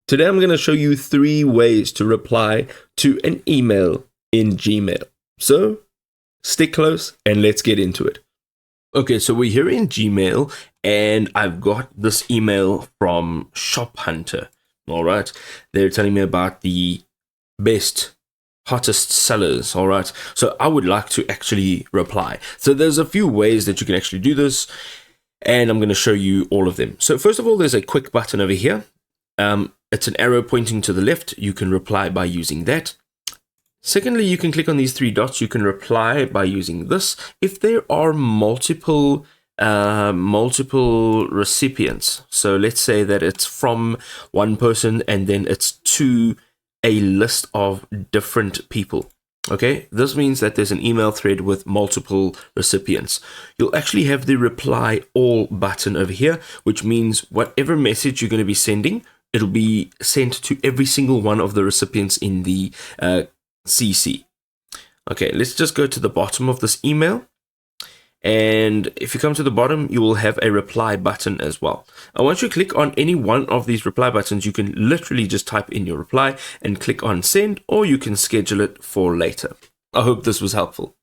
Today I'm going to show you 3 ways to reply to an email in Gmail. So stick close and let's get into it. Okay, so we're here in Gmail and I've got this email from Shop Hunter. All right, they're telling me about the best, hottest sellers. All right, so I would like to actually reply. So there's a few ways that you can actually do this, and I'm going to show you all of them. So first of all, there's a quick button over here. It's an arrow pointing to the left. You can reply by using that. Secondly, you can click on these 3 dots. You can reply by using this. If there are multiple recipients, so let's say that it's from one person and then it's to a list of different people. Okay, this means that there's an email thread with multiple recipients. You'll actually have the reply all button over here, which means whatever message you're going to be sending, it'll be sent to every single one of the recipients in the CC. Okay, let's just go to the bottom of this email. And if you come to the bottom, you will have a reply button as well. And once you click on any one of these reply buttons, you can literally just type in your reply and click on send, or you can schedule it for later. I hope this was helpful.